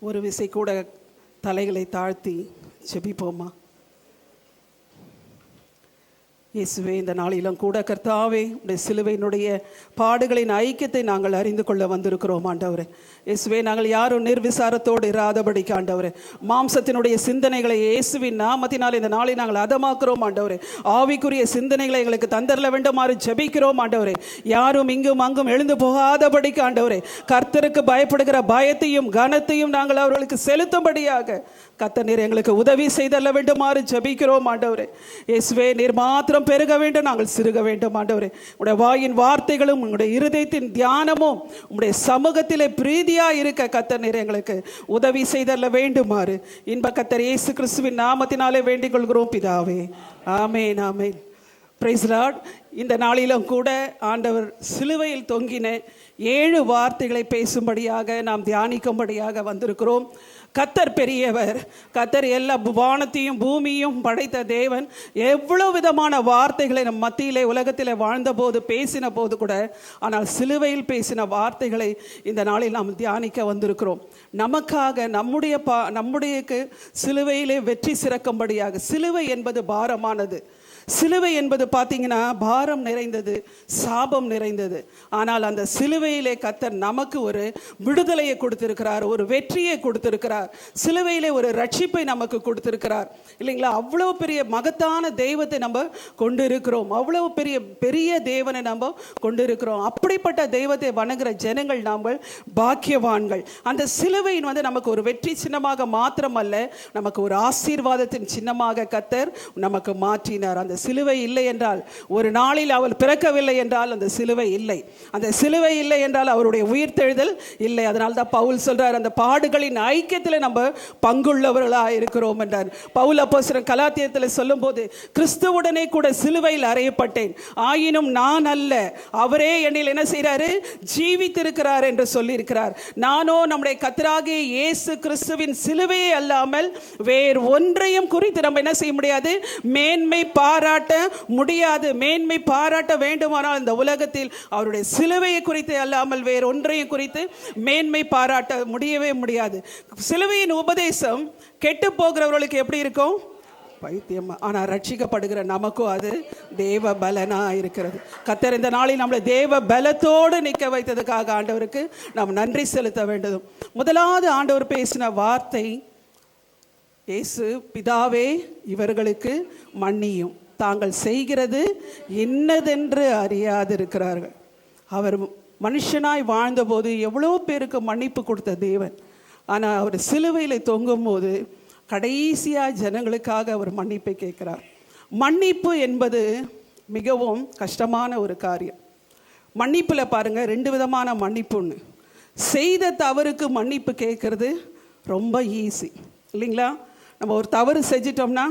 ஒரு விசை கூட தலைகளை தாழ்த்தி ஜெபிப்போமா? இயேசுவே, இந்த நாளிலும் கூட கர்த்தாவே, உடைய சிலுவையினுடைய பாடுகளின் ஐக்கியத்தை நாங்கள் அறிந்து கொள்ள வந்திருக்கிறோம் ஆண்டவரே. இயேசுவே, நாங்கள் யாரும் நிர்விசாரத்தோடு இராதபடிக்கு ஆண்டவரே, மாம்சத்தினுடைய சிந்தனைகளை இயேசுவின் நாமத்தினால் இந்த நாளை நாங்கள் அதமாக்குறோம் ஆண்டவரே. ஆவிக்குரிய சிந்தனைகளை எங்களுக்கு தந்தரல வேண்டுமாறு ஜெபிக்கிறோம் ஆண்டவரே. யாரும் இங்கும் அங்கும் எழுந்து போகாதபடிக்கு ஆண்டவரே, கர்த்தருக்கு பயப்படுகிற பயத்தையும் கனத்தையும் நாங்கள் அவர்களுக்கு செலுத்தும்படியாக கர்த்தர் நீர் எங்களுக்கு உதவி செய்தல்ல வேண்டுமாறு ஜெபிக்கிறோம் ஆண்டவரே. இயேசுவே, நீர் மாத்திரம் பெருக வேண்டும், நாங்கள் சிறுக வேண்டும் ஆண்டவரே. உடைய வாயின் வார்த்தைகளும் உங்களுடைய இருதயத்தின் தியானமும் உங்களுடைய சமூகத்திலே பிரீதியாக இருக்க கர்த்தர் நீர் எங்களுக்கு உதவி செய்தல்ல வேண்டுமாறு இன்ப கர்த்தர் இயேசு கிறிஸ்துவின் நாமத்தினாலே வேண்டிக் கொள்கிறோம் பிதாவே. Amen, amen. Praise lord. இந்த நாளிலும் கூட ஆண்டவர் சிலுவையில் தொங்கின 7 வார்த்தைகளை பேசும்படியாக நாம் தியானிக்கும்படியாக வந்திருக்கிறோம். கர்த்தர் பெரியவர். கர்த்தர் எல்லா வானத்தையும் பூமியும் படைத்த தேவன். எவ்வளவு விதமான வார்த்தைகளை நம் மத்தியிலே உலகத்திலே வாழ்ந்தபோது பேசின போது கூட, ஆனால் சிலுவையில் பேசின வார்த்தைகளை இந்த நாளில் நாம் தியானிக்க வந்திருக்கிறோம். நமக்காக நம்முடைய சிலுவையிலே வெற்றி சிறக்கும்படியாக. சிலுவை என்பது பாரமானது. சிலுவை என்பது பார்த்தீங்கன்னா பாரம் நிறைந்தது, சாபம் நிறைந்தது. ஆனால் அந்த சிலுவையிலே கர்த்தர் நமக்கு ஒரு விடுதலையை கொடுத்திருக்கிறார், ஒரு வெற்றியை கொடுத்திருக்கிறார். சிலுவையிலே ஒரு ரட்சிப்பை நமக்கு கொடுத்திருக்கிறார் இல்லைங்களா? அவ்வளோ பெரிய மகத்தான தெய்வத்தை நம்ம கொண்டு இருக்கிறோம். அவ்வளோ பெரிய தேவனை நம்ம கொண்டு இருக்கிறோம். அப்படிப்பட்ட தெய்வத்தை வணங்குற ஜனங்கள் நாம் பாக்கியவான்கள். அந்த சிலுவையின் நமக்கு ஒரு வெற்றி சின்னமாக மாத்திரமல்ல, நமக்கு ஒரு ஆசீர்வாதத்தின் சின்னமாக கர்த்தர் நமக்கு மாற்றினார். அந்த சிலுவை இல்லை என்றால், ஒரு நாளில் அவள் பிறக்கவில்லை என்றால் அந்த சிலுவை இல்லை. அந்த சிலுவை இல்லை என்றால் அவருடைய உயிர்த்தெழுதல் இல்லை. அதனால தான் பவுல் சொல்றார், அந்த பாடுகளின் ஐக்கியத்தில் நம்ம பங்குள்ளவர்களாக இருக்கிறோம் என்றார். பவுல் அப்போஸ்தலன் கலாத்தியத்தில் சொல்லும் போது, கிறிஸ்துவுடனே கூட சிலுவையில் அறையப்பட்டேன், ஆயினும் நான் அல்ல, அவரே என்னில் என்ன செய்கிறாரு, ஜீவித்திருக்கிறார் என்று சொல்லியிருக்கிறார். நானோ நம்முடைய கர்த்தராகிய இயேசு கிறிஸ்துவின் சிலுவையை அல்லாமல் வேறு ஒன்றையும் குறித்து நம்ம என்ன செய்ய முடியாது, மேன்மை பாராட்ட முடியாது. மேன்மை பாராட்ட வேண்டுமானால் இந்த உலகத்தில் அவருடைய சிலுவையை குறித்து அல்லாமல் வேறு ஒன்றையும் குறித்து மேன்மை பாராட்ட முடியவே முடியாது. சிலுவையின் உபதேசம் கெட்டு போகிறவர்களுக்கு எப்படி இருக்கும், பைத்தியம். ஆனால் ரட்சிக்கப்படுகிற நமக்கும் அது தேவ பலனா இருக்கிறது. கர்த்தர் இந்த நாளில் நம்மளை தேவ பலத்தோடு நிற்க வைத்ததுக்காக ஆண்டவருக்கு நாம் நன்றி செலுத்த வேண்டும். முதலாவது ஆண்டவர் பேசின வார்த்தை, இயேசு, பிதாவே இவர்களுக்கு மன்னியும், தாங்கள் செய்கிறது இன்னதென்று அறியாதிருக்கிறார்கள். அவர் மனுஷனாய் வாழ்ந்தபோது எவ்வளோ பேருக்கு மன்னிப்பு கொடுத்த தேவன். ஆனால் அவர் சிலுவையில் தொங்கும் போது கடைசியாக ஜனங்களுக்காக அவர் மன்னிப்பை கேட்கிறார். மன்னிப்பு என்பது மிகவும் கஷ்டமான ஒரு காரியம். மன்னிப்பில் பாருங்கள், 2 விதமான மன்னிப்புன்னு. செய்த தவறுக்கு மன்னிப்பு கேட்கறது ரொம்ப ஈஸி இல்லைங்களா? நம்ம ஒரு தவறு செஞ்சிட்டோம்னா,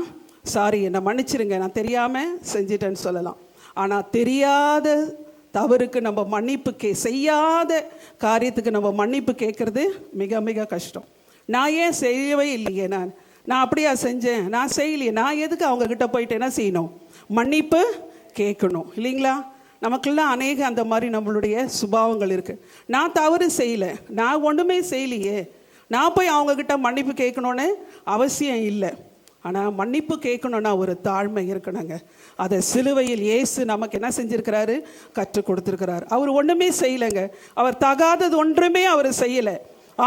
சாரி என்னை மன்னிச்சிருங்க, நான் தெரியாமல் செஞ்சிட்டேன்னு சொல்லலாம். ஆனால் தெரியாத தவறுக்கு நம்ம மன்னிப்பு செய்யாத காரியத்துக்கு நம்ம மன்னிப்பு கேட்குறது மிக மிக கஷ்டம். நான் ஏன் செய்யவே இல்லையே, நான் அப்படியா செஞ்சேன், நான் செய்யலையே, நான் எதுக்கு அவங்கக்கிட்ட போயிட்டு என்ன செய்யணும், மன்னிப்பு கேட்கணும் இல்லைங்களா? நமக்கெல்லாம் அநேக அந்த மாதிரி நம்மளுடைய சுபாவங்கள் இருக்குது. நான் தவறு செய்யலை, நான் ஒன்றுமே செய்யலையே, நான் போய் அவங்கக்கிட்ட மன்னிப்பு கேட்கணுன்னு அவசியம் இல்லை. ஆனால் மன்னிப்பு கேட்கணுன்னா ஒரு தாழ்மை இருக்கணுங்க. அதை சிலுவையில் இயேசு நமக்கு என்ன செஞ்சுருக்கிறாரு, கற்றுக் கொடுத்துருக்கிறார். அவர் ஒன்றுமே செய்யலைங்க, அவர் தகாதது ஒன்றுமே அவர் செய்யலை.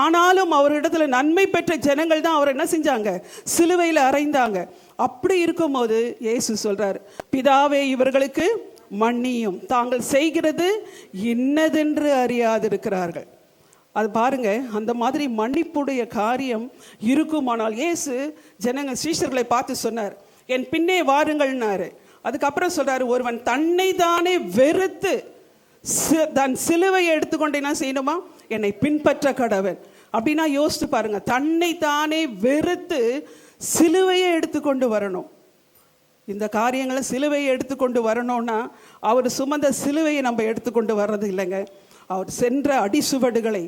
ஆனாலும் அவரிடத்துல நன்மை பெற்ற ஜனங்கள் தான் அவர் என்ன செஞ்சாங்க, சிலுவையில் அறைந்தாங்க. அப்படி இருக்கும்போது இயேசு சொல்கிறார், பிதாவே இவர்களுக்கு மன்னியும், தாங்கள் செய்கிறது இன்னதென்று அறியாதிருக்கிறார்கள். அது பாருங்க, அந்த மாதிரி மன்னிப்புடைய காரியம் இருக்குமானால் இயேசு சீஷர்களை பார்த்து சொன்னார், என் பின்னே வாருங்கள்னாரு. அதுக்கப்புறம் சொல்றாரு, ஒருவன் தன்னை தானே வெறுத்து தன் சிலுவையை எடுத்துக்கொண்டு என்ன செய்யணுமா, என்னை பின்பற்ற கடவன். அப்படின்னா யோசித்து பாருங்க, தன்னை தானே வெறுத்து சிலுவையை எடுத்துக்கொண்டு வரணும். இந்த காரியங்களை சிலுவையை எடுத்துக்கொண்டு வரணும்னா அவர் சுமந்த சிலுவையை நம்ம எடுத்துக்கொண்டு வர்றது இல்லைங்க. அவர் சென்ற அடிசுவடுகளை,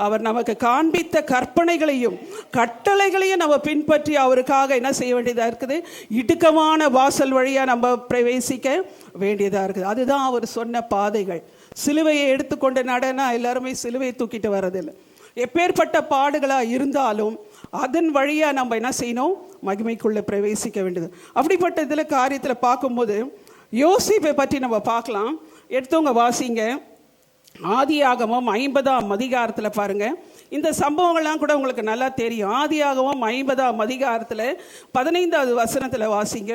அவர் நமக்கு காண்பித்த கற்பனைகளையும் கட்டளைகளையும் நம்ம பின்பற்றி அவருக்காக என்ன செய்ய வேண்டியதாக இருக்குது, இடுக்கமான வாசல் வழியாக நம்ம பிரவேசிக்க வேண்டியதாக இருக்குது. அதுதான் அவர் சொன்ன பாதைகள். சிலுவையை எடுத்துக்கொண்டு நடனா எல்லாருமே சிலுவையை தூக்கிட்டு வர்றதில்லை. எப்பேற்பட்ட பாடுகளாக இருந்தாலும் அதன் வழியாக நம்ம என்ன செய்யணும், மகிமைக்குள்ளே பிரவேசிக்க வேண்டியது. அப்படிப்பட்ட இதில் காரியத்தில் பார்க்கும்போது யோசேப்பை பற்றி நம்ம பார்க்கலாம். எடுத்தவங்க வாசிங்க, ஆதியாகமம் 50ஆம் அதிகாரத்தில் பாருங்க. இந்த சம்பவங்கள்லாம் கூட உங்களுக்கு நல்லா தெரியும். ஆதியாகமம் 50ஆம் அதிகாரத்தில் 15வது வசனத்தில் வாசிங்க.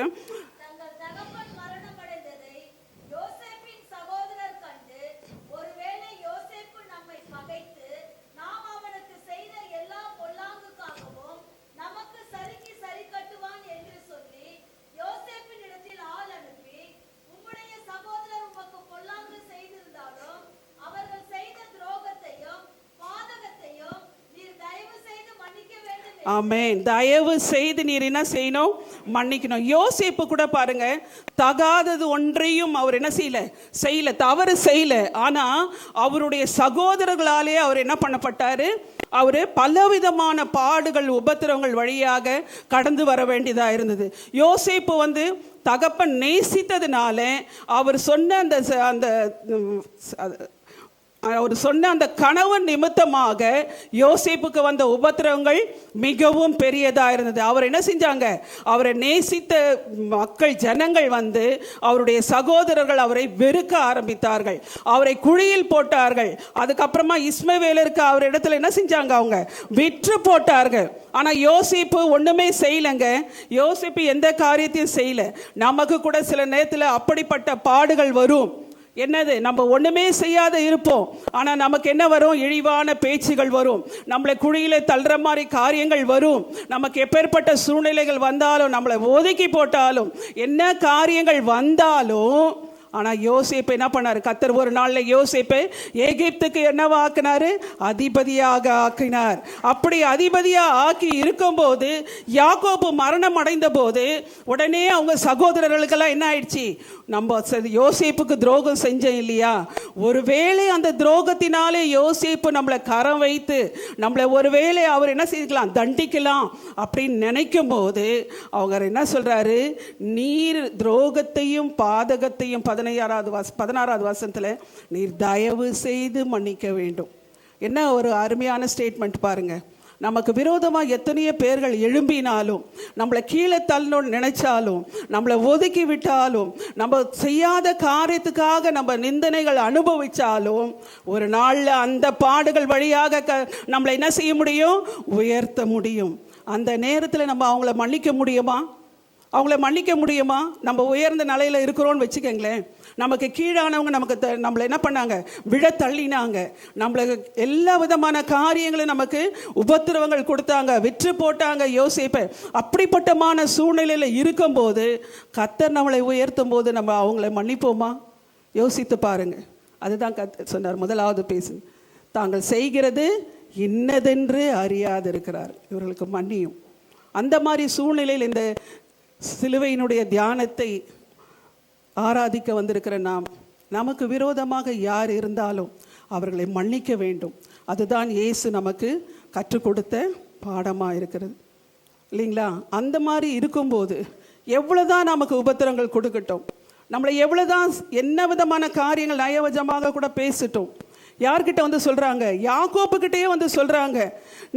ஆமென். தயவு செய்து நீர் என்ன செய்யணும், மன்னிக்கணும். யோசேப்பு கூட பாருங்க, தகாதது ஒன்றையும் அவர் என்ன செய்யல, தவறு செய்யல. ஆனா அவருடைய சகோதரர்களாலே அவர் என்ன பண்ணப்பட்டாரு, அவரு பலவிதமான பாடுகள் உபத்திரவங்கள் வழியாக கடந்து வர வேண்டியதா இருந்தது. யோசேப்பு தகப்பன் நேசித்ததுனால அவர் சொன்ன அந்த கணவன் நிமித்தமாக யோசேப்புக்கு வந்த உபத்திரவங்கள் மிகவும் பெரியதாக இருந்தது. அவர் என்ன செஞ்சாங்க, அவரை நேசித்த மக்கள் ஜனங்கள் அவருடைய சகோதரர்கள் அவரை வெறுக்க ஆரம்பித்தார்கள், அவரை குழியில் போட்டார்கள். அதுக்கப்புறமா இஸ்மவேலருக்கு அவர் இடத்துல என்ன செஞ்சாங்க, அவங்க விற்று போட்டார்கள். ஆனால் யோசேப்பு ஒன்றுமே செய்யலைங்க. யோசேப்பு எந்த காரியத்தையும் செய்யல. நமக்கு கூட சில நேரத்தில் அப்படிப்பட்ட பாடுகள் வரும். என்னது, நம்ம ஒன்றுமே செய்யாத இருப்போம். ஆனால் நமக்கு என்ன வரும், இழிவான பேச்சுகள் வரும், நம்மளை குழியில தள்ளுற மாதிரி காரியங்கள் வரும். நமக்கு எப்பேற்பட்ட சூழ்நிலைகள் வந்தாலும், நம்மளை ஒதுக்கி போட்டாலும், என்ன காரியங்கள் வந்தாலும், ஆனால் யோசேப்பு என்ன பண்ணார், கர்த்தர் ஒரு நாளில் யோசேப்பை எகிப்துக்கு என்னவா ஆக்கினார், அதிபதியாக ஆக்கினார். அப்படி அதிபதியாக ஆக்கி இருக்கும்போது யாக்கோபு மரணம் அடைந்த போது உடனே அவங்க சகோதரர்களுக்கெல்லாம் என்ன ஆயிடுச்சு, நம்ம யோசேப்புக்கு துரோகம் செஞ்சோம் இல்லையா, ஒருவேளை அந்த துரோகத்தினாலே யோசேப்பு நம்மளை கரம் வைத்து நம்மளை ஒருவேளை அவர் என்ன செய்யலாம், தண்டிக்கலாம் அப்படின்னு நினைக்கும் போது அவங்க என்ன சொல்றாரு, நீர் துரோகத்தையும் பாதகத்தையும் 16வது வசனத்தில் நீர் தயவு செய்து மன்னிக்க வேண்டும். என்ன ஒரு அருமையான ஸ்டேட்மெண்ட் பாருங்க. நமக்கு விரோதமாக எத்தனையோ பேர்கள் எழும்பினாலும், நம்மளை கீழே தள்ளணும்னு நினைச்சாலும், நம்மளை ஒதுக்கி விட்டாலும், நம்ம செய்யாத காரியத்துக்காக நம்ம நிந்தனைகள் அனுபவித்தாலும், ஒரு நாளில் அந்த பாடுகள் வழியாக நம்மளை என்ன செய்ய முடியும், உயர்த்த முடியும். அந்த நேரத்தில் நம்ம அவங்கள மன்னிக்க முடியுமா, நம்ம உயர்ந்த நிலையில் இருக்கிறோன்னு வச்சுக்கோங்களேன். நமக்கு கீழானவங்க நம்மளை என்ன பண்ணாங்க, விழ தள்ளினாங்க, நம்மளை எல்லா விதமான காரியங்களும் நமக்கு உபத்திரவங்கள் கொடுத்தாங்க, விற்று போட்டாங்க யோசேப்பை. அப்படிப்பட்டமான சூழ்நிலையில் இருக்கும்போது கர்த்தர் நம்மளை உயர்த்தும் போது நம்ம அவங்கள மன்னிப்போமா, யோசித்து பாருங்க. அதுதான் கர்த்தர் சொன்னார், முதலாவது பேசு, தாங்கள் செய்கிறது இன்னதென்று அறியாதிருக்கிறார், இவர்களுக்கு மன்னியும். அந்த மாதிரி சூழ்நிலையில் இந்த சிலுவையினுடைய தியானத்தை ஆராதிக்க வந்திருக்கிற நமக்கு விரோதமாக யார் இருந்தாலும் அவர்களை மன்னிக்க வேண்டும். அதுதான் இயேசு நமக்கு கற்றுக் கொடுத்த பாடமாக இருக்கிறது இல்லைங்களா. அந்த மாதிரி இருக்கும்போது எவ்வளோதான் நமக்கு உபத்திரங்கள் கொடுக்கட்டும், நம்மளை எவ்வளோதான் என்ன விதமான காரியங்கள் நயவஜமாக கூட பேசிட்டோம், யார்கிட்ட சொல்கிறாங்க, யாக்கோப்புக்கிட்டே சொல்கிறாங்க,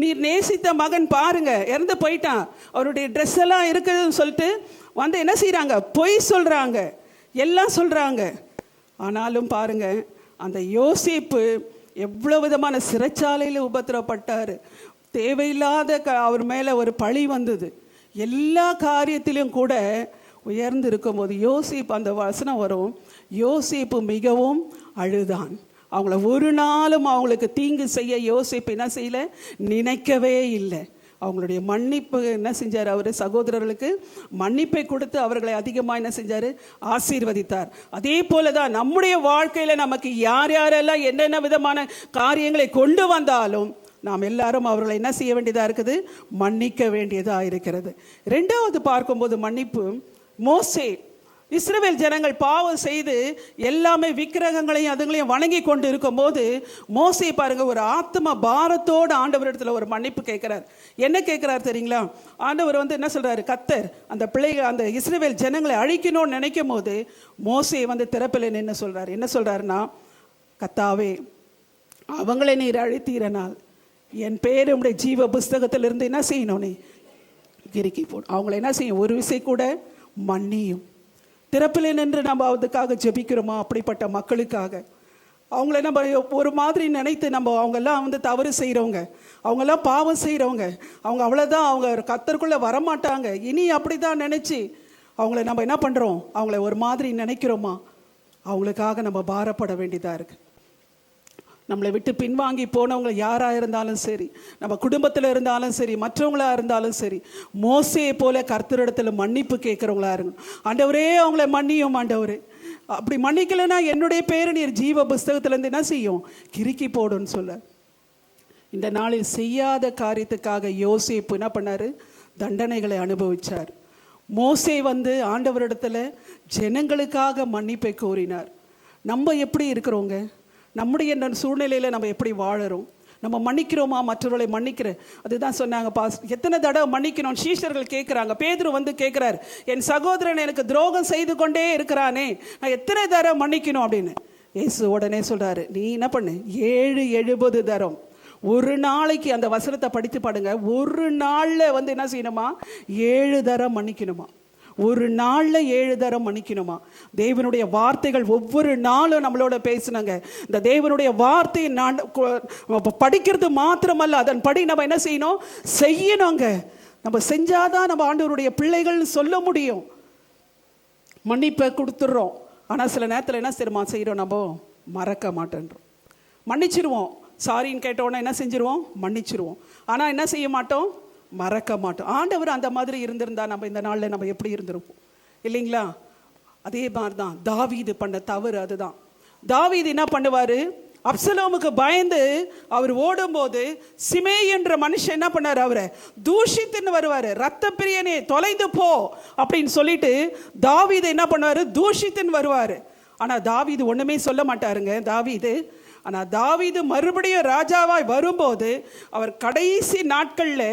நீர் நேசித்த மகன் பாருங்க இறந்து போயிட்டான், அவருடைய ட்ரெஸ் எல்லாம் இருக்குதுன்னு சொல்லிட்டு என்ன செய்கிறாங்க, பொய் சொல்கிறாங்க, எல்லாம் சொல்கிறாங்க. ஆனாலும் பாருங்க, அந்த யோசேப்பு எவ்வளோ விதமான சிறைச்சாலையில் உபத்திரப்பட்டார், தேவையில்லாத அவர் மேலே ஒரு பழி வந்தது, எல்லா காரியத்திலும் கூட உயர்ந்து இருக்கும்போது யோசேப்பு, அந்த வசனம் வரும், யோசேப்பு மிகவும் அழுதான். அவங்கள ஒரு நாளும் அவங்களுக்கு தீங்கு செய்ய யோசேப்பு என்ன செய்யல, நினைக்கவே இல்லை. அவங்களுடைய மன்னிப்பு என்ன செஞ்சார், அவர் சகோதரர்களுக்கு மன்னிப்பை கொடுத்து அவர்களை அதிகமாக என்ன செஞ்சார், ஆசீர்வதித்தார். அதே போல தான் நம்முடைய வாழ்க்கையில் நமக்கு யாரெல்லாம் என்னென்ன விதமான காரியங்களை கொண்டு வந்தாலும் நாம் எல்லாரும் அவர்களை என்ன செய்ய வேண்டியதாக இருக்குது, மன்னிக்க வேண்டியதாக இருக்கிறது. ரெண்டாவது பார்க்கும்போது மன்னிப்பு, மோசே, இஸ்ரவேல் ஜனங்கள் பாவம் செய்து எல்லாமே விக்கிரகங்களையும் அதுங்களையும் வணங்கி கொண்டு இருக்கும்போது மோசே பாருங்க, ஒரு ஆத்ம பாரத்தோடு ஆண்டவரிடத்தில் ஒரு மன்னிப்பு கேட்கிறார். என்ன கேட்கிறார் தெரியுங்களா, ஆண்டவர் என்ன சொல்றாரு, கர்த்தர் அந்த பிள்ளைகள் அந்த இஸ்ரவேல் ஜனங்களை அழிக்கணும்னு நினைக்கும் போது மோசே திறப்பில் என்ன சொல்றாருன்னா, கர்த்தாவே அவங்களை நீர் அழித்தீரனால் என் பேர் உடைய ஜீவ புஸ்தகத்திலிருந்து என்ன செய்யணும், நீ கிறுக்கி போடும். அவங்கள என்ன செய்யும், ஒரு விசை கூட மன்னியும். திறப்பில் நின்று நம்ம அதுக்காக ஜெபிக்கிறோமா? அப்படிப்பட்ட மக்களுக்காக அவங்கள நம்ம ஒரு மாதிரி நினைத்து நம்ம அவங்கெல்லாம் வந்து தவறு செய்கிறவங்க, அவங்கெல்லாம் பாவம் செய்கிறவங்க, அவங்க அவ்வளோதான், அவங்க கர்த்தருக்குள்ளே வரமாட்டாங்க இனி அப்படி தான் நினச்சி அவங்கள நம்ம என்ன பண்ணுறோம், அவங்கள ஒரு மாதிரி நினைக்கிறோமா? அவங்களுக்காக நம்ம பாரப்பட வேண்டியதாக இருக்குது. நம்மளை விட்டு பின்வாங்கி போனவங்க யாராக இருந்தாலும் சரி, நம்ம குடும்பத்தில் இருந்தாலும் சரி, மற்றவங்களாக இருந்தாலும் சரி, மோசேயை போல கர்த்தரிடத்தில் மன்னிப்பு கேட்குறவங்களா இருக்கணும். ஆண்டவரே அவங்கள மன்னியும் ஆண்டவரே, அப்படி மன்னிக்கலைன்னா என்னுடைய பேர் நீர் ஜீவ புஸ்தகத்திலேருந்து என்ன செய்யும், கிறுக்கி போடுன்னு சொல்ல. இந்த நாளில் செய்யாத காரியத்துக்காக யோசேப்பு என்ன பண்ணார், தண்டனைகளை அனுபவித்தார். மோசே வந்து ஆண்டவரிடத்தில் ஜனங்களுக்காக மன்னிப்பை கோரினார். நம்ம எப்படி இருக்கிறோங்க, நம்முடைய சூழ்நிலையில் நம்ம எப்படி வாழறோம், நம்ம மன்னிக்கிறோமா மற்றவர்களை மன்னிக்கிற? அதுதான் சொன்னாங்க, எத்தனை தடவை மன்னிக்கணும் சீஷர்கள் கேட்குறாங்க. பேதுரு வந்து கேட்குறாரு, என் சகோதரன் எனக்கு துரோகம் செய்து கொண்டே இருக்கிறானே, நான் எத்தனை தடவை மன்னிக்கணும் அப்படின்னு. இயேசு உடனே சொல்கிறாரு, நீ என்ன பண்ணு, 70 தரம். ஒரு நாளைக்கு அந்த வசனத்தை படித்து பாடுங்க, ஒரு நாளில் வந்து என்ன செய்யணுமா, 7 தரம் மன்னிக்கணுமா. ஒரு நாளில் 7 தரம் மன்னிக்கணுமா. தேவனுடைய வார்த்தைகள் ஒவ்வொரு நாளும் நம்மளோட பேசுனாங்க. இந்த தேவனுடைய வார்த்தையை நான் படிக்கிறது மாத்திரமல்ல, அதன் படி நம்ம என்ன செய்யணும், செய்யணுங்க. நம்ம செஞ்சாதான் நம்ம ஆண்டவருடைய பிள்ளைகள் சொல்ல முடியும். மன்னிப்பை கொடுத்துட்றோம், ஆனால் சில நேரத்தில் என்ன செய்கிறோம், நம்ம மறக்க மாட்டேன்றோம். மன்னிச்சிருவோம், சாரின்னு கேட்டோன்னா என்ன செஞ்சிருவோம், மன்னிச்சிருவோம். ஆனால் என்ன செய்ய மாட்டோம், மறக்க மாட்டோம். ஆண்டவர் அந்த மாதிரி இருந்திருந்தா நம்ம இந்த நாளில் நம்ம எப்படி இருந்திருப்போம் இல்லைங்களா? அதே மாதிரி தான் தாவீது பண்ண தவறு அதுதான். தாவீது என்ன பண்ணுவார், அப்சலோமுக்கு பயந்து அவர் ஓடும்போது சிமே என்ற மனுஷன் என்ன பண்ணார், அவரை தூஷித்துன்னு வருவார். ரத்த பிரியனே தொலைந்து போ அப்படின்னு சொல்லிட்டு தாவீது என்ன பண்ணுவார், தூஷித்துன்னு வருவார். ஆனால் தாவீது ஒன்றுமே சொல்ல மாட்டாருங்க தாவீது. ஆனால் தாவீது மறுபடியும் ராஜாவாய் வரும்போது அவர் கடைசி நாட்களில்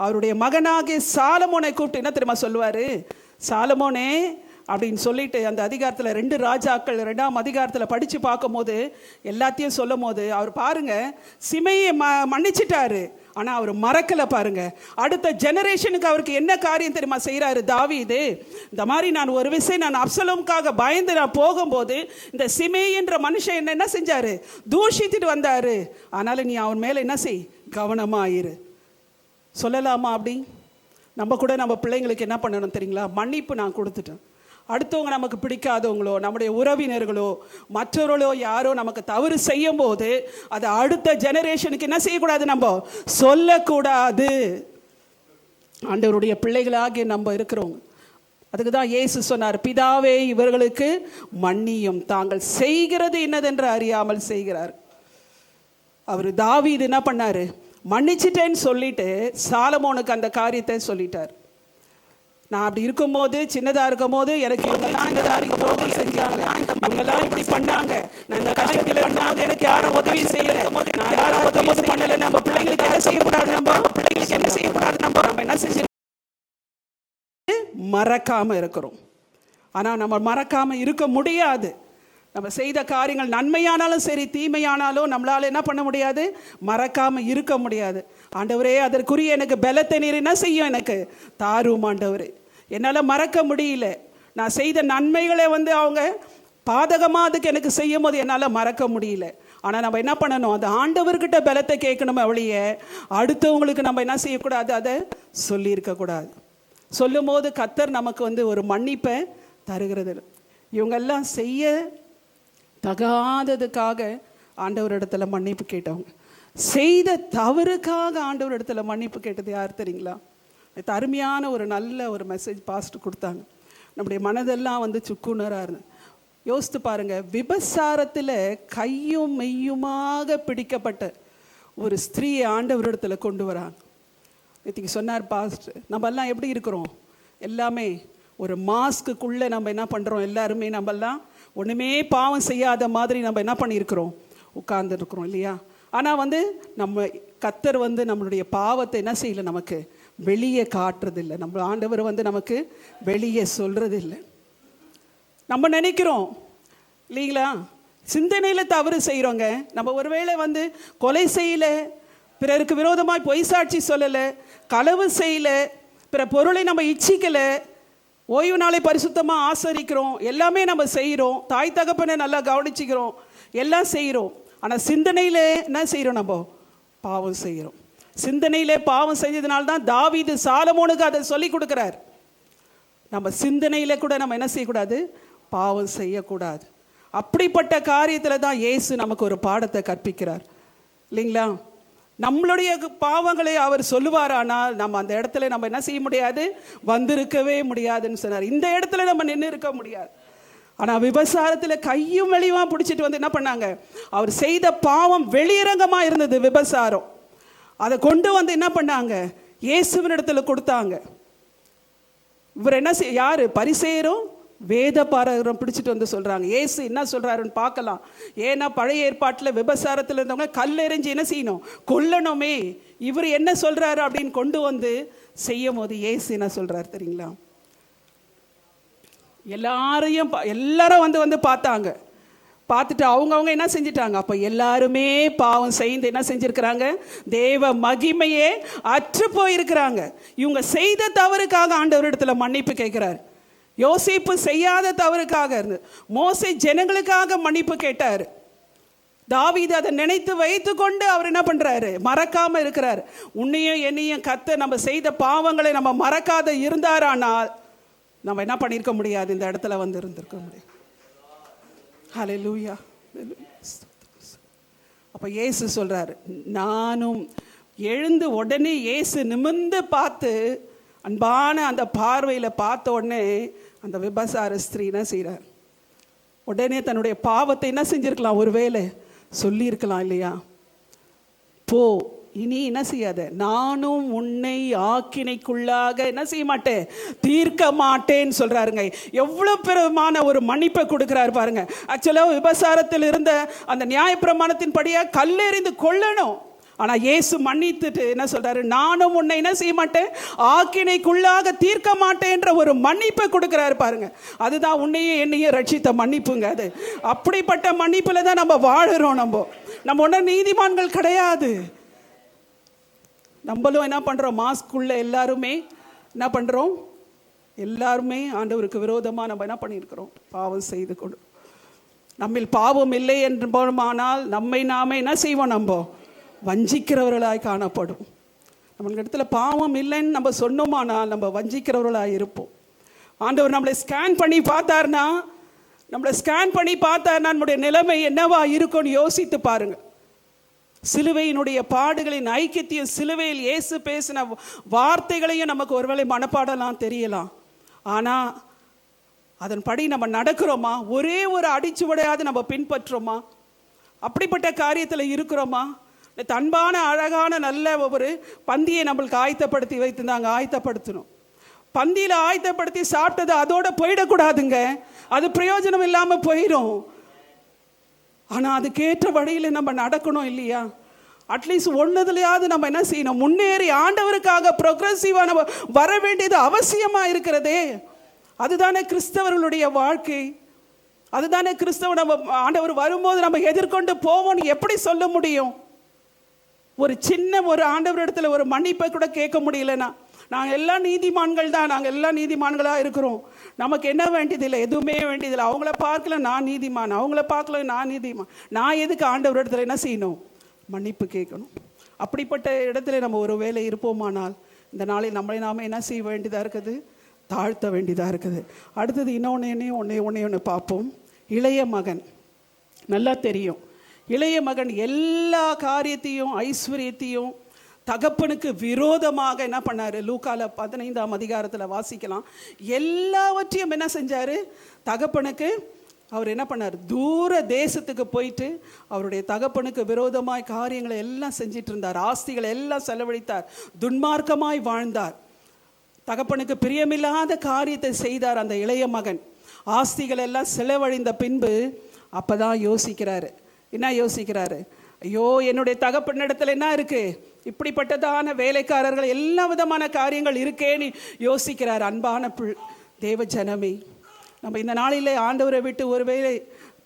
அவருடைய மகனாகிய சாலமோனை கூப்பிட்டு என்ன தெரியுமா சொல்லுவார், சாலமோனே அப்படின்னு சொல்லிட்டு அந்த அதிகாரத்தில் 2 ராஜாக்கள் 2ஆம் அதிகாரத்தில் படித்து பார்க்கும்போது எல்லாத்தையும் சொல்லும் போது அவர் பாருங்க சிமையை மன்னிச்சிட்டாரு, ஆனால் அவர் மறக்கலை பாருங்க. அடுத்த ஜெனரேஷனுக்கு அவருக்கு என்ன காரியம் தெரியுமா செய்கிறாரு தாவீது, இந்த மாதிரி நான் ஒரு விஷயம் நான் அப்சலோமுக்காக பயந்து நான் போகும்போது இந்த சிமே என்ற மனுஷன் என்ன செஞ்சாரு, தூஷித்துட்டு வந்தாரு. ஆனாலும் நீ அவன் மேலே என்ன செய், கவனமாயிரு. சொல்லலாமா அப்படி? நம்ம கூட நம்ம பிள்ளைங்களுக்கு என்ன பண்ணணும் தெரியுங்களா, மன்னிப்பு நான் கொடுத்துட்டேன். அடுத்தவங்க நமக்கு பிடிக்காதவங்களோ நம்முடைய உறவினர்களோ மற்றவர்களோ யாரோ நமக்கு தவறு செய்யும் போது அதை அடுத்த ஜெனரேஷனுக்கு என்ன செய்யக்கூடாது, நம்ம சொல்லக்கூடாது. ஆண்டவருடைய பிள்ளைகளாகிய நம்ம இருக்கிறோங்க. அதுக்கு தான் இயேசு சொன்னார், பிதாவே இவர்களுக்கு மன்னியும், தாங்கள் செய்கிறது என்னதென்று அறியாமல் செய்கிறார். அவர் தாவீது என்ன பண்ணாரு, மன்னிச்சிட்டேன்னு சொல்லிட்டு சாலமோனுக்கு அந்த காரியத்தை சொல்லிட்டார். நான் அப்படி இருக்கும்போது, சின்னதாக இருக்கும் போது எனக்கு இவங்கெல்லாம் இந்த துரோகம் செஞ்சாங்க, இவங்கெல்லாம் இப்படி பண்ணாங்க, நான் இந்த கஷ்டத்தில் இருந்தாங்க, எனக்கு யாரும் உதவி செய்யலை, நான் யாரும் உதவி பண்ணலை. நம்ம பிள்ளைங்களுக்கு என்ன செய்யக்கூடாது, நம்ம பிள்ளைங்களுக்கு என்ன செய்யக்கூடாது, நம்ம என்ன செஞ்சு மறக்காம இருக்கிறோம். ஆனால் நம்ம மறக்காம இருக்க முடியாது. நம்ம செய்த காரியங்கள் நன்மையானாலும் சரி தீமையானாலும் நம்மளால் என்ன பண்ண முடியாது, மறக்காம இருக்க முடியாது. ஆண்டவரே அதற்குரிய எனக்கு பலத்தை நீர் என்ன செய்யும், எனக்கு தாரும் ஆண்டவரே. என்னால் மறக்க முடியல, நான் செய்த நன்மைகளை வந்து அவங்க பாதகமாக அதுக்கு எனக்கு செய்யும் போது என்னால் மறக்க முடியல. ஆனால் நம்ம என்ன பண்ணணும், அந்த ஆண்டவர்கிட்ட பலத்தை கேட்கணும். அவளையே அடுத்தவங்களுக்கு நம்ம என்ன செய்யக்கூடாது, அதை சொல்லியிருக்கக்கூடாது. சொல்லும் போது கர்த்தர் நமக்கு வந்து ஒரு மன்னிப்பை தருகிறது. இவங்கெல்லாம் செய்ய தகாததுக்காக ஆண்டவரிடத்துல மன்னிப்பு கேட்டவங்க, செய்த தவறுக்காக ஆண்டவரிடத்துல மன்னிப்பு கேட்டது யார் தெரியுங்களா? அருமையான ஒரு நல்ல ஒரு மெசேஜ் பாஸ்ட் கொடுத்தாங்க. நம்முடைய மனதெல்லாம் வந்து சுக்குனராக இருந்து யோசித்து பாருங்க. விபசாரத்தில் கையும் மெய்யுமாக பிடிக்கப்பட்ட ஒரு ஸ்திரீயை ஆண்டவரிடத்துல கொண்டு வராங்க. நேற்றுக்கு சொன்னார் பாஸ்ட், நம்ம எல்லாம் எப்படி இருக்கிறோம், எல்லாமே ஒரு மாஸ்க்குள்ளே நம்ம என்ன பண்ணுறோம், எல்லாருமே நம்மெல்லாம் ஒன்றுமே பாவம் செய்யாத மாதிரி நம்ம என்ன பண்ணியிருக்கிறோம், உட்கார்ந்துருக்குறோம் இல்லையா? ஆனால் வந்து நம்ம கர்த்தர் வந்து நம்மளுடைய பாவத்தை என்ன செய்யலை, நமக்கு வெளியே காட்டுறதில்லை. நம்ம ஆண்டவர் வந்து நமக்கு வெளியே சொல்கிறதில்லை. நம்ம நினைக்கிறோம் இல்லைங்களா, சிந்தனையில் தவறு செய்கிறோங்க. நம்ம ஒருவேளை வந்து கொலை செய்யலை, பிறருக்கு விரோதமாய் பொய் சாட்சி சொல்லலை, களவு செய்யலை, பிற பொருளை நம்ம இச்சிக்கலை, ஓய்வு நாளை பரிசுத்தமாக ஆசரிக்கிறோம், எல்லாமே நம்ம செய்கிறோம், தாய் தகப்பனை நல்லா கவனிச்சிக்கிறோம், எல்லாம் செய்கிறோம். ஆனால் சிந்தனையில் என்ன செய்கிறோம்? நம்ம பாவம் செய்கிறோம். சிந்தனையிலே பாவம் செஞ்சதுனால்தான் தாவீது சாலமோனுக்கு அதை சொல்லி கொடுக்குறார். நம்ம சிந்தனையில் கூட நம்ம என்ன செய்யக்கூடாது? பாவம் செய்யக்கூடாது. அப்படிப்பட்ட காரியத்தில் தான் இயேசு நமக்கு ஒரு பாடத்தை கற்பிக்கிறார் இல்லைங்களா? நம்மளுடைய பாவங்களை அவர் சொல்லுவாரானால் நம்ம அந்த இடத்துல நம்ம என்ன செய்ய முடியாது? வந்திருக்கவே முடியாதுன்னு சொன்னார். இந்த இடத்துல நம்ம நின்று இருக்க முடியாது. ஆனால் விபசாரத்தில் கையும் வெளியுமா பிடிச்சிட்டு வந்து என்ன பண்ணாங்க? அவர் செய்த பாவம் வெளியரங்கமாக இருந்தது விபசாரம். அதை கொண்டு வந்து என்ன பண்ணாங்க? இயேசுவின் இடத்துல கொடுத்தாங்க. இவர் என்ன யாரு? பரிசேயரும் வேத பாரகரும் பிடிச்சிட்டு வந்து சொல்றாங்க. இயேசு என்ன சொல்றாருன்னு பார்க்கலாம். ஏன்னா பழைய ஏற்பாட்டில் விபசாரத்தில் இருந்தவங்க கல்லெறிஞ்சு என்ன செய்யணும்? கொல்லணுமே. இவர் என்ன சொல்றாரு அப்படின்னு கொண்டு வந்து செய்யும் போது இயேசு என்ன சொல்றாரு தெரியுங்களா? எல்லாரும் வந்து பார்த்தாங்க. பார்த்துட்டு அவங்க என்ன செஞ்சிட்டாங்க? அப்போ எல்லாருமே பாவம் செய்து என்ன செஞ்சிருக்கிறாங்க? தேவ மகிமையே அற்று போயிருக்கிறாங்க. இவங்க செய்த தவறுக்காக ஆண்டவரிடத்துல மன்னிப்பு கேட்கிறார். யோசேப்பு செய்யாத தவறுக்காக இருந்து மோசே ஜனங்களுக்காக மன்னிப்பு கேட்டார். தாவீது அதை நினைத்து வைத்து கொண்டு அவர் என்ன பண்றாரு? மறக்காம இருக்கிறார். உன்னையும் என்னையும் கத்த நம்ம செய்த பாவங்களை நம்ம மறக்காத இருந்தாரானால் நம்ம என்ன பண்ணியிருக்க முடியாது? இந்த இடத்துல வந்து இருந்திருக்க முடியாது. ஹல்லேலூயா. அப்போ இயேசு சொல்றாரு, நானும் எழுந்து உடனே இயேசு நிமிர்ந்து பார்த்து அன்பான அந்த பார்வையில் பார்த்த உடனே அந்த விபசார ஸ்திரீ என்ன செய்கிறார்? உடனே தன்னுடைய பாவத்தை என்ன செஞ்சிருக்கலாம்? ஒருவேளை சொல்லியிருக்கலாம் இல்லையா? போ, இனி என்ன செய்யாத, நானும் உன்னை ஆக்கினைக்குள்ளாக என்ன செய்ய மாட்டேன், தீர்க்க மாட்டேன்னு சொல்றாருங்க. எவ்வளவு பெருமான ஒரு மன்னிப்பை கொடுக்கிறாரு பாருங்க. ஆக்சுவலாக விபசாரத்தில் இருந்த அந்த நியாயப்பிரமாணத்தின் படியா கல்லெறிந்து கொல்லணும். ஆனால் இயேசு மன்னித்துட்டு என்ன சொல்றாரு? நானும் உன்னை என்ன செய்ய மாட்டேன், ஆக்கினைக்குள்ளாக தீர்க்க மாட்டேன்ற ஒரு மன்னிப்பை கொடுக்கிறாரு பாருங்க. அதுதான் உன்னையும் என்னையும் ரட்சித்த மன்னிப்புங்க. அது அப்படிப்பட்ட மன்னிப்புல தான் நம்ம வாழுறோம். நம்ம ஒன்றும் நீதிமான்கள் கிடையாது. நம்மளும் என்ன பண்ணுறோம்? மாஸ்க்குள்ள எல்லாருமே என்ன பண்ணுறோம்? எல்லாருமே ஆண்டவருக்கு விரோதமாக நம்ம என்ன பண்ணியிருக்கிறோம்? பாவம் செய்து கொடு. நம்மில் பாவம் இல்லை என்று போனால் நம்மை நாமே என்ன செய்வோம்? நம்ம வஞ்சிக்கிறவர்களாய் காணப்படும். நம்ம இடத்துல பாவம் இல்லைன்னு நம்ம சொன்னோமானால் நம்ம வஞ்சிக்கிறவர்களாக இருப்போம். ஆண்டவர் நம்மளை ஸ்கேன் பண்ணி பார்த்தார்னா நம்முடைய நிலைமை என்னவா இருக்கும்னு யோசித்து பாருங்க. சிலுவையினுடைய பாடுகளின் ஐக்கியத்தையும் சிலுவையில் இயேசு பேசின வார்த்தைகளையும் நமக்கு ஒருவேளை மனப்பாடலாம் தெரியலாம். ஆனால் அதன்படி நம்ம நடக்கிறோமா? ஒரே ஒரு அடிச்சுவடையாவது நம்ம பின்பற்றுறோமா? அப்படிப்பட்ட காரியத்தில் இருக்கிறோமா? அன்பான அழகான நல்ல ஒரு பந்தியை நம்மளுக்கு ஆயத்தப்படுத்தி வைத்திருந்தாங்க. ஆயத்தப்படுத்தணும். பந்தியில் ஆயத்தப்படுத்தி சாப்பிட்டது அதோட போயிடக்கூடாதுங்க. அது பிரயோஜனம் இல்லாமல் போயிடும். ஆனால் அதுக்கேற்ற வழியில் நம்ம நடக்கணும் இல்லையா? அட்லீஸ்ட் ஒன்றுதுலையாவது நம்ம என்ன செய்யணும்? முன்னேறி ஆண்டவருக்காக ப்ரோக்ரெசிவாக நம்ம வர வேண்டியது அவசியமாக இருக்கிறதே. அதுதானே கிறிஸ்தவர்களுடைய வாழ்க்கை. அதுதானே கிறிஸ்தவ. நம்ம ஆண்டவர் வரும்போது நம்ம எதிர்கொண்டு போவோம்னு எப்படி சொல்ல முடியும்? ஒரு சின்ன ஒரு ஆண்டவர் இடத்துல ஒரு மன்னிப்பை கூட கேட்க முடியலன்னா, நாங்கள் எல்லாம் நீதிமான்கள் தான், நாங்கள் எல்லாம் நீதிமான்களாக இருக்கிறோம், நமக்கு என்ன வேண்டியதில்லை, எதுவுமே வேண்டியதில்லை, அவங்கள பார்க்கல நான் நீதிமான், அவங்கள பார்க்கல நான் நீதிமான், நான் எதுக்கு ஆண்டவர் இடத்துல என்ன செய்யணும்? மன்னிப்பு கேட்கணும். அப்படிப்பட்ட இடத்துல நம்ம ஒரு வேளை இருப்போமானால் இந்த நாளில் நம்மளை நாம என்ன செய்ய வேண்டியதாக இருக்குது? தாழ்த்த வேண்டியதாக இருக்குது. அடுத்தது ஒன்று பார்ப்போம். இளைய மகன். நல்லா தெரியும், இளைய மகன் எல்லா காரியத்தையும் ஐஸ்வர்யத்தையும் தகப்பனுக்கு விரோதமாக என்ன பண்ணாரு? லூக்கால 15ஆம் அதிகாரத்தில் வாசிக்கலாம். எல்லாவற்றையும் என்ன செஞ்சாரு? தகப்பனுக்கு அவர் என்ன பண்ணார்? தூர தேசத்துக்கு போயிட்டு அவருடைய தகப்பனுக்கு விரோதமாய் காரியங்களை எல்லாம் செஞ்சிட்டு இருந்தார். ஆஸ்திகளை எல்லாம் செலவழித்தார். துன்மார்க்கமாய் வாழ்ந்தார். தகப்பனுக்கு பிரியமில்லாத காரியத்தை செய்தார் அந்த இளைய மகன். ஆஸ்திகள் எல்லாம் செலவழிந்த பின்பு அப்பதான் யோசிக்கிறாரு. என்ன யோசிக்கிறாரு? ஐயோ, என்னுடைய தகப்பனிடத்துல என்ன இருக்கு? இப்படிப்பட்டதான வேலைக்காரர்கள், எல்லா விதமான காரியங்கள் இருக்கேன்னு யோசிக்கிறார். அன்பான தேவ ஜனமே, நம்ம இந்த நாளிலே ஆண்டவரை விட்டு ஒருவேளை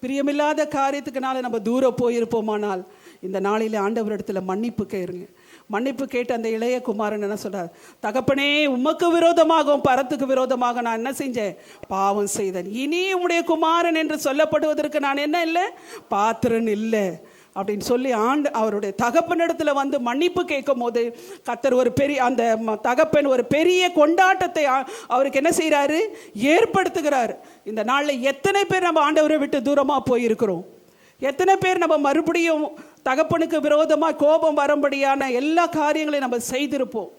பிரியமில்லாத காரியத்துக்குனால நம்ம தூரம் போயிருப்போமானால் இந்த நாளிலே ஆண்டவரிடத்துல மன்னிப்பு கேளுங்க. மன்னிப்பு கேட்டு அந்த இளைய குமாரன் என்ன சொல்றார், தகப்பனே உமக்கு விரோதமாகவும் பரத்துக்கு விரோதமாக நான் என்ன செஞ்சேன், பாவம் செய்தேன். இனி உம்முடைய குமாரன் என்று சொல்லப்படுவதற்கு நான் என்ன இல்லை, பாத்திரன் இல்லை அப்படின்னு சொல்லி அவருடைய தகப்பனிடத்துல வந்து மன்னிப்பு கேட்கும் போது கர்த்தர் ஒரு பெரிய, அந்த தகப்பன் ஒரு பெரிய கொண்டாட்டத்தை அவருக்கு என்ன செய்யறாரு, ஏற்படுத்துகிறார். இந்த நாளில் எத்தனை பேர் நம்ம ஆண்டவரை விட்டு தூரமா போயிருக்கிறோம், எத்தனை பேர் நம்ம மறுபடியும் தகப்பனுக்கு விரோதமாக கோபம் வரும்படியான எல்லா காரியங்களையும் நம்ம செய்திருப்போம்.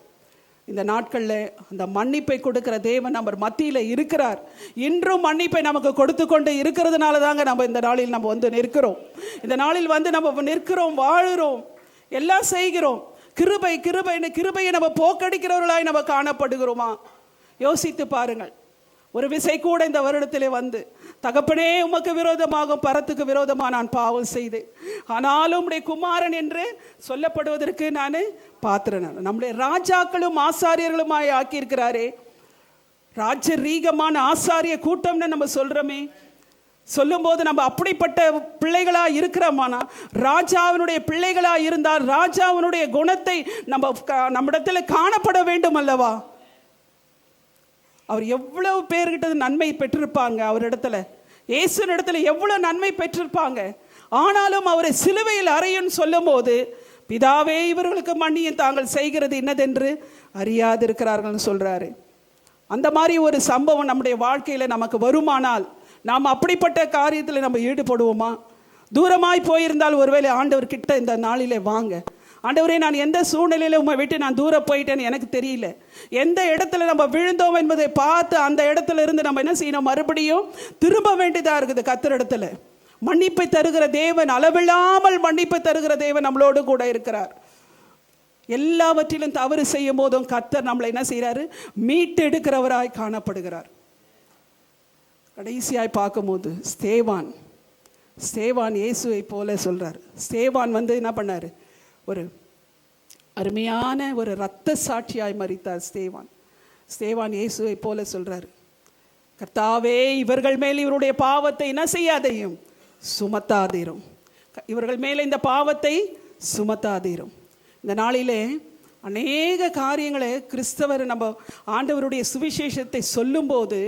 இந்த நாட்களில் அந்த மன்னிப்பை கொடுக்கிற தேவன் நம்ம மத்தியில் இருக்கிறார். இன்றும் மன்னிப்பை நமக்கு கொடுத்து கொண்டு இருக்கிறதுனால தாங்க நம்ம இந்த நாளில் நம்ம வந்து நிற்கிறோம். இந்த நாளில் வந்து நம்ம நிற்கிறோம், வாழுறோம், எல்லாம் செய்கிறோம். கிருபை கிருபைன்னு கிருபையை நம்ம போக்கடிக்கிறவர்களாய் நம்ம காணப்படுகிறோமா? யோசித்து பாருங்கள். ஒரு விசை கூட இந்த வருடத்திலே வந்து தகப்பனே உமக்கு விரோதமாக பரத்துக்கு விரோதமாக நான் பாவம் செய்தேன், ஆனாலும் உடைய குமாரன் என்று சொல்லப்படுவதற்கு நான் பாத்திரன். நம்முடைய ராஜாக்களும் ஆசாரியர்களுமாய் ஆக்கியிருக்கிறாரே, ராஜரீகமான ஆசாரிய கூட்டம்னு நம்ம சொல்றோமே, சொல்லும் போது நம்ம அப்படிப்பட்ட பிள்ளைகளா இருக்கிறோமானா, ராஜாவினுடைய பிள்ளைகளா இருந்தால் ராஜாவினுடைய குணத்தை நம்மிடத்தில் காணப்பட வேண்டும் அல்லவா? அவர் எவ்வளவு பேர்கிட்ட நன்மை பெற்றிருப்பாங்க, அவரிடத்துல இயேசுவின் இடத்துல எவ்வளவு நன்மை பெற்றிருப்பாங்க. ஆனாலும் அவரை சிலுவையில் அறையுன்னு சொல்லும் போது, பிதாவே இவர்களுக்கு மன்னியும் தாங்கள் செய்கிறது இன்னதென்று அறியாதிருக்கிறார்கள் சொல்றாரு. அந்த மாதிரி ஒரு சம்பவம் நம்முடைய வாழ்க்கையில நமக்கு வருமானால் நாம் அப்படிப்பட்ட காரியத்தில் நம்ம ஈடுபடுவோமா? தூரமாய் போயிருந்தால் ஒருவேளை ஆண்டவர் கிட்ட இந்த நாளிலே வாங்க, ஆண்டவரே நான் எந்த சூழ்நிலையில் உண்மை விட்டு நான் தூரம் போயிட்டேன்னு எனக்கு தெரியல, எந்த இடத்துல நம்ம விழுந்தோம் என்பதை பார்த்து அந்த இடத்துல இருந்து நம்ம என்ன செய்யணும், மறுபடியும் திரும்ப வேண்டியதாக இருக்குது. கர்த்தரிடத்துல மன்னிப்பை தருகிற தேவன், அளவில்லாமல் மன்னிப்பை தருகிற தேவன் நம்மளோடு கூட இருக்கிறார். எல்லாவற்றிலும் தவறு செய்யும் போதும் கர்த்தர் நம்மளை என்ன செய்கிறாரு, மீட்டு எடுக்கிறவராய் காணப்படுகிறார். கடைசியாய் பார்க்கும்போது ஸ்தேவான் இயேசுவை போல சொல்றார். ஸ்தேவான் வந்து என்ன பண்ணாரு, ஒரு அருமையான ஒரு இரத்த சாட்சியாய் மரித்தார் ஸ்தேவான் இயேசுவை போல சொல்றாரு, கர்த்தாவே இவர்கள் மேல் இவருடைய பாவத்தை என்ன செய்யாதையும் சுமத்தாதீரும், இவர்கள் மேலே இந்த பாவத்தை சுமத்தாதீரும். இந்த நாளிலே அநேக காரியங்களை கிறிஸ்தவர் நம்ம ஆண்டவருடைய சுவிசேஷத்தை சொல்லும்போது,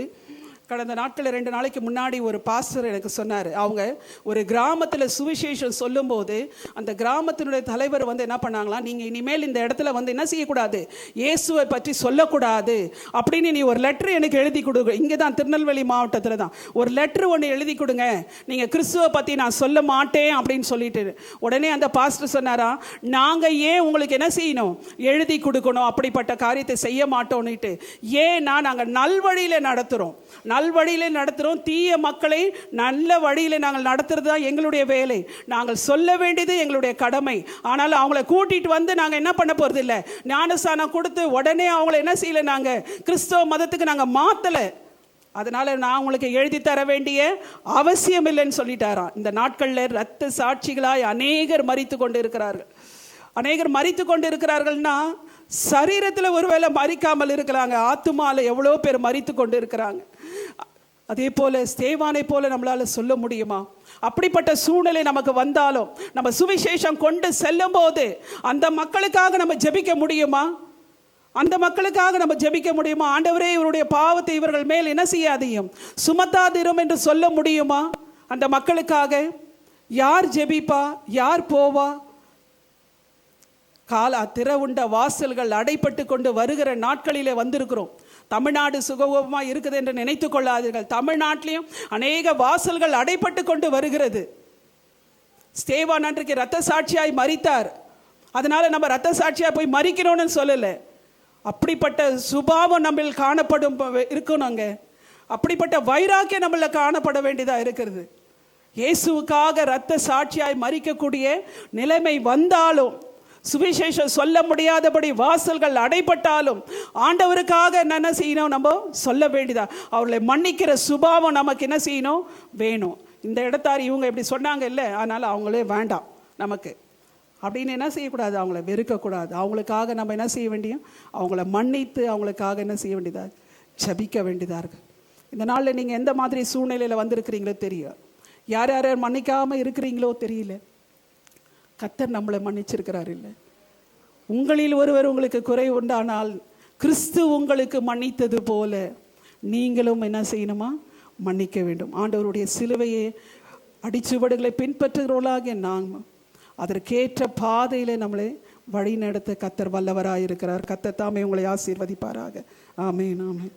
கடந்த நாட்களில் 2 நாளைக்கு முன்னாடி ஒரு பாஸ்டர் எனக்கு சொன்னார், அவங்க ஒரு கிராமத்தில் சுவிசேஷம் சொல்லும்போது அந்த கிராமத்தினுடைய தலைவர் வந்து என்ன பண்ணாங்களாம், நீங்கள் இனிமேல் இந்த இடத்துல வந்து என்ன செய்யக்கூடாது, இயேசுவை பற்றி சொல்லக்கூடாது அப்படின்னு நீ ஒரு லெட்ரு எனக்கு எழுதி கொடுங்க. இங்கே தான் திருநெல்வேலி மாவட்டத்தில் தான் ஒரு லெட்ரு ஒன்று எழுதி கொடுங்க, நீங்கள் கிறிஸ்துவை பற்றி நான் சொல்ல மாட்டேன் அப்படின்னு சொல்லிட்டு. உடனே அந்த பாஸ்டர் சொன்னாரா, நாங்கள் ஏன் உங்களுக்கு என்ன செய்யணும், எழுதி கொடுக்கணும், அப்படிப்பட்ட காரியத்தை செய்ய மாட்டோன்னுட்டு. ஏன்னா நாங்கள் நல்வழியில் நடத்துகிறோம், தீய மக்களை நல்ல வழியில் நாங்கள் நடத்துறது தான் எங்களுடைய வேலை, நாங்கள் சொல்ல வேண்டியது எங்களுடைய கடமை. ஆனால் அவங்கள கூட்டிகிட்டு வந்து நாங்கள் என்ன பண்ண போகிறது இல்லை, ஞானஸ்தானம் கொடுத்து உடனே அவங்கள என்ன செய்யலை, நாங்கள் கிறிஸ்தவ மதத்துக்கு நாங்கள் மாற்றலை, அதனால் நான் உங்களுக்கு எழுதி தர வேண்டிய அவசியம் இல்லைன்னு சொல்லிட்டாராம். இந்த நாட்களில் இரத்த சாட்சிகளாய் அநேகர் மரித்து கொண்டு இருக்கிறார்கள்னா, சரீரத்தில் ஒருவேளை மரிக்காமல் இருக்கிறாங்க, ஆத்துமால எவ்வளோ பேர் மரித்து கொண்டு இருக்கிறாங்க. அதே போல ஸ்தேவானை போல நம்மளால சொல்ல முடியுமா? அப்படிப்பட்ட சூழ்நிலை நமக்கு வந்தாலும் நம்ம சுவிசேஷம் கொண்டு செல்லும் போது அந்த மக்களுக்காக நம்ம ஜெபிக்க முடியுமா? ஆண்டவரே இவருடைய பாவத்தை இவர்கள் மேல் என்ன செய்யாதையும் சுமத்தாதிரும் என்று சொல்ல முடியுமா? அந்த மக்களுக்காக யார் ஜெபிப்பா, யார் போவா? திறவுண்ட வாசல்கள் அடைப்பட்டு கொண்டு வருகிற நாட்களிலே வந்திருக்கிறோம். தமிழ்நாடு சுகமாக இருக்குது என்று நினைத்து கொள்ளாதீர்கள். தமிழ்நாட்டிலையும் அநேக வாசல்கள் அடைப்பட்டு கொண்டு வருகிறது. ஸ்தேவான் அன்றைக்கு இரத்த சாட்சியாய் மரித்தார், அதனால நம்ம இரத்த சாட்சியாய் போய் மரிக்கணும்னு சொல்லலை. அப்படிப்பட்ட சுபாவம் நம்ம காணப்படும் இருக்கணுங்க, அப்படிப்பட்ட வைராக்கியம் நம்மள காணப்பட வேண்டியதாக இருக்கிறது. இயேசுவுக்காக இரத்த சாட்சியாய் மரிக்கக்கூடிய நிலைமை வந்தாலும், சுவிசேஷம் சொல்ல முடியாதபடி வாசல்கள் அடைபட்டாலும், ஆண்டவருக்காக என்ன செய்யணும், நம்ம சொல்ல வேண்டியதா, அவர்களை மன்னிக்கிற சுபாவம் நமக்கு என்ன செய்யணும், வேணும். இந்த இடத்தார் இவங்க இப்படி சொன்னாங்க இல்லை, அதனால் அவங்களே வேண்டாம் நமக்கு அப்படின்னு என்ன செய்யக்கூடாது, அவங்கள வெறுக்கக்கூடாது. அவங்களுக்காக நம்ம என்ன செய்ய வேண்டியும், அவங்கள மன்னித்து அவங்களுக்காக என்ன செய்ய வேண்டியதாக, ஜபிக்க வேண்டியதாக இருக்குது. இந்த நாளில் நீங்கள் எந்த மாதிரி சூழ்நிலையில் வந்திருக்கிறீங்களோ தெரியும், யார் மன்னிக்காமல் இருக்கிறீங்களோ தெரியல. கர்த்தர் நம்மளை மன்னிச்சிருக்கிறார் இல்லை, உங்களில் ஒருவர் உங்களுக்கு குறை உண்டானால் கிறிஸ்து உங்களுக்கு மன்னித்தது போல நீங்களும் என்ன செய்யணுமா? மன்னிக்க வேண்டும். ஆண்டவருடைய சிலுவையை அடிச்சுவடுகளை பின்பற்றுகிறவர்களாகிய நாங்கள் அதற்கேற்ற பாதையில் நம்மளை வழி நடத்த கர்த்தர் வல்லவராயிருக்கிறார். கர்த்தர் தாமே உங்களை ஆசீர்வதிப்பாராக. ஆமென், ஆமென்.